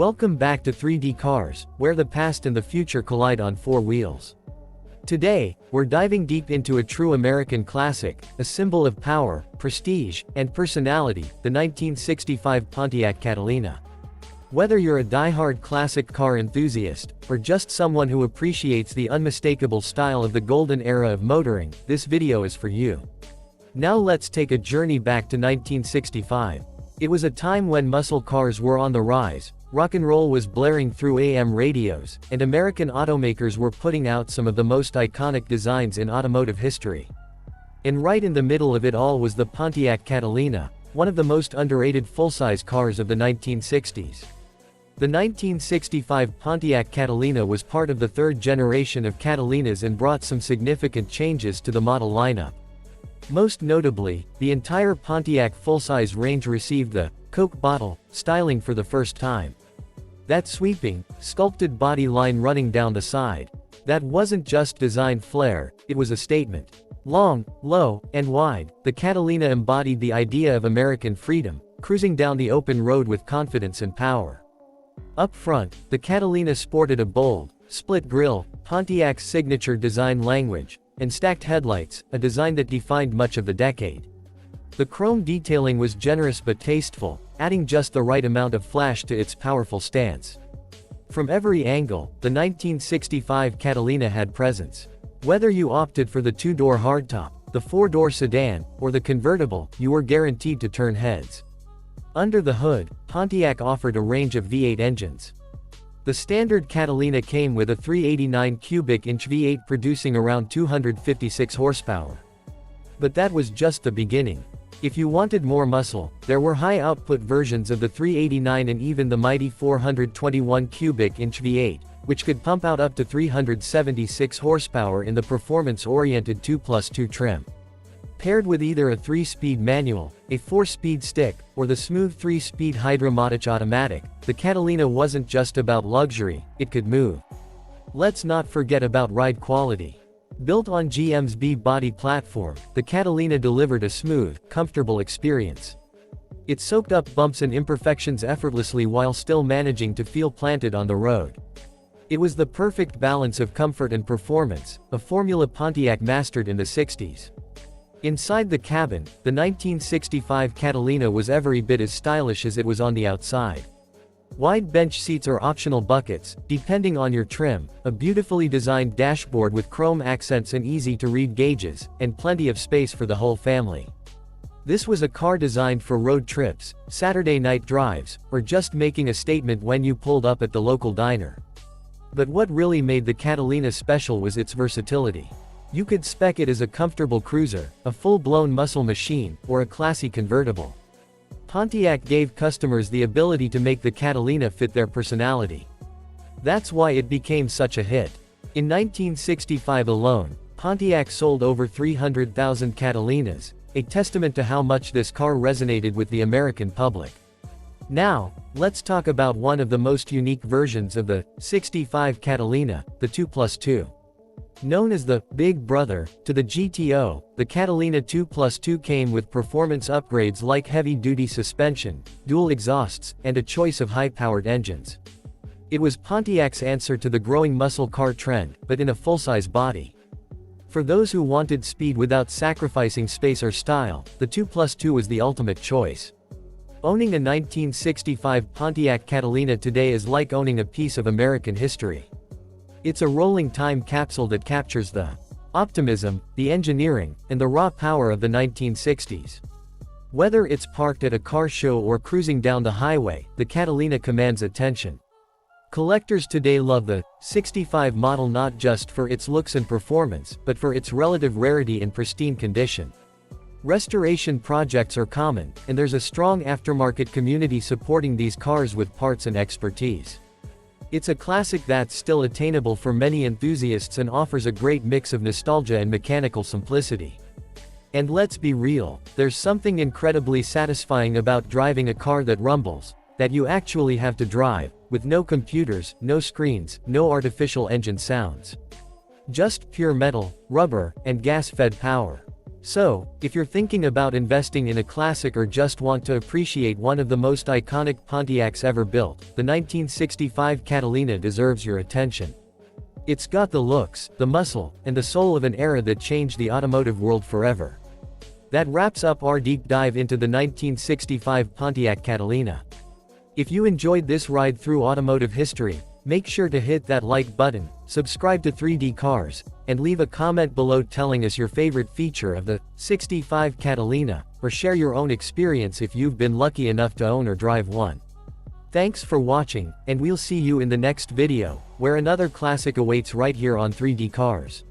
Welcome back to 3D Cars, where the past and the future collide on four wheels. Today, we're diving deep into a true American classic, a symbol of power, prestige, and personality, the 1965 Pontiac Catalina. Whether you're a die-hard classic car enthusiast, or just someone who appreciates the unmistakable style of the golden era of motoring, this video is for you. Now let's take a journey back to 1965. It was a time when muscle cars were on the rise, rock and roll was blaring through AM radios, and American automakers were putting out some of the most iconic designs in automotive history. And right in the middle of it all was the Pontiac Catalina, one of the most underrated full-size cars of the 1960s. The 1965 Pontiac Catalina was part of the third generation of Catalinas and brought some significant changes to the model lineup. Most notably, the entire Pontiac full-size range received the Coke bottle styling for the first time. That sweeping, sculpted body line running down the side. That wasn't just design flair, it was a statement. Long, low, and wide, the Catalina embodied the idea of American freedom, cruising down the open road with confidence and power. Up front, the Catalina sported a bold, split grille, Pontiac's signature design language, and stacked headlights, a design that defined much of the decade. The chrome detailing was generous but tasteful, adding just the right amount of flash to its powerful stance. From every angle, the 1965 Catalina had presence. Whether you opted for the two-door hardtop, the four-door sedan, or the convertible, you were guaranteed to turn heads. Under the hood, Pontiac offered a range of V8 engines. The standard Catalina came with a 389 cubic inch V8 producing around 256 horsepower. But that was just the beginning. If you wanted more muscle, there were high-output versions of the 389 and even the mighty 421 cubic inch V8, which could pump out up to 376 horsepower in the performance-oriented 2+2 trim. Paired with either a 3-speed manual, a 4-speed stick, or the smooth 3-speed hydraulic automatic, the Catalina wasn't just about luxury, it could move. Let's not forget about ride quality. Built on GM's B-body platform, the Catalina delivered a smooth, comfortable experience. It soaked up bumps and imperfections effortlessly while still managing to feel planted on the road. It was the perfect balance of comfort and performance, a formula Pontiac mastered in the 60s. Inside the cabin, the 1965 Catalina was every bit as stylish as it was on the outside. Wide bench seats or optional buckets, depending on your trim, a beautifully designed dashboard with chrome accents and easy-to-read gauges, and plenty of space for the whole family. This was a car designed for road trips, Saturday night drives, or just making a statement when you pulled up at the local diner. But what really made the Catalina special was its versatility. You could spec it as a comfortable cruiser, a full-blown muscle machine, or a classy convertible. Pontiac gave customers the ability to make the Catalina fit their personality. That's why it became such a hit. In 1965 alone, Pontiac sold over 300,000 Catalinas, a testament to how much this car resonated with the American public. Now, let's talk about one of the most unique versions of the 65 Catalina, the 2+2. Known as the Big Brother to the GTO, the Catalina 2+2 came with performance upgrades like heavy-duty suspension, dual exhausts, and a choice of high-powered engines. It was Pontiac's answer to the growing muscle car trend, but in a full-size body. For those who wanted speed without sacrificing space or style, the 2+2 was the ultimate choice. Owning a 1965 Pontiac Catalina today is like owning a piece of American history. It's a rolling time capsule that captures the optimism, the engineering, and the raw power of the 1960s. Whether it's parked at a car show or cruising down the highway, the Catalina commands attention. Collectors today love the 65 model not just for its looks and performance, but for its relative rarity and pristine condition. Restoration projects are common, and there's a strong aftermarket community supporting these cars with parts and expertise. It's a classic that's still attainable for many enthusiasts and offers a great mix of nostalgia and mechanical simplicity. And let's be real, there's something incredibly satisfying about driving a car that rumbles, that you actually have to drive, with no computers, no screens, no artificial engine sounds. Just pure metal, rubber, and gas-fed power. So, if you're thinking about investing in a classic or just want to appreciate one of the most iconic Pontiacs ever built, the 1965 Catalina deserves your attention. It's got the looks, the muscle, and the soul of an era that changed the automotive world forever. That wraps up our deep dive into the 1965 Pontiac Catalina. If you enjoyed this ride through automotive history, make sure to hit that like button, subscribe to 3D Cars, and leave a comment below telling us your favorite feature of the 65 Catalina, or share your own experience if you've been lucky enough to own or drive one. Thanks for watching, and we'll see you in the next video, where another classic awaits right here on 3D Cars.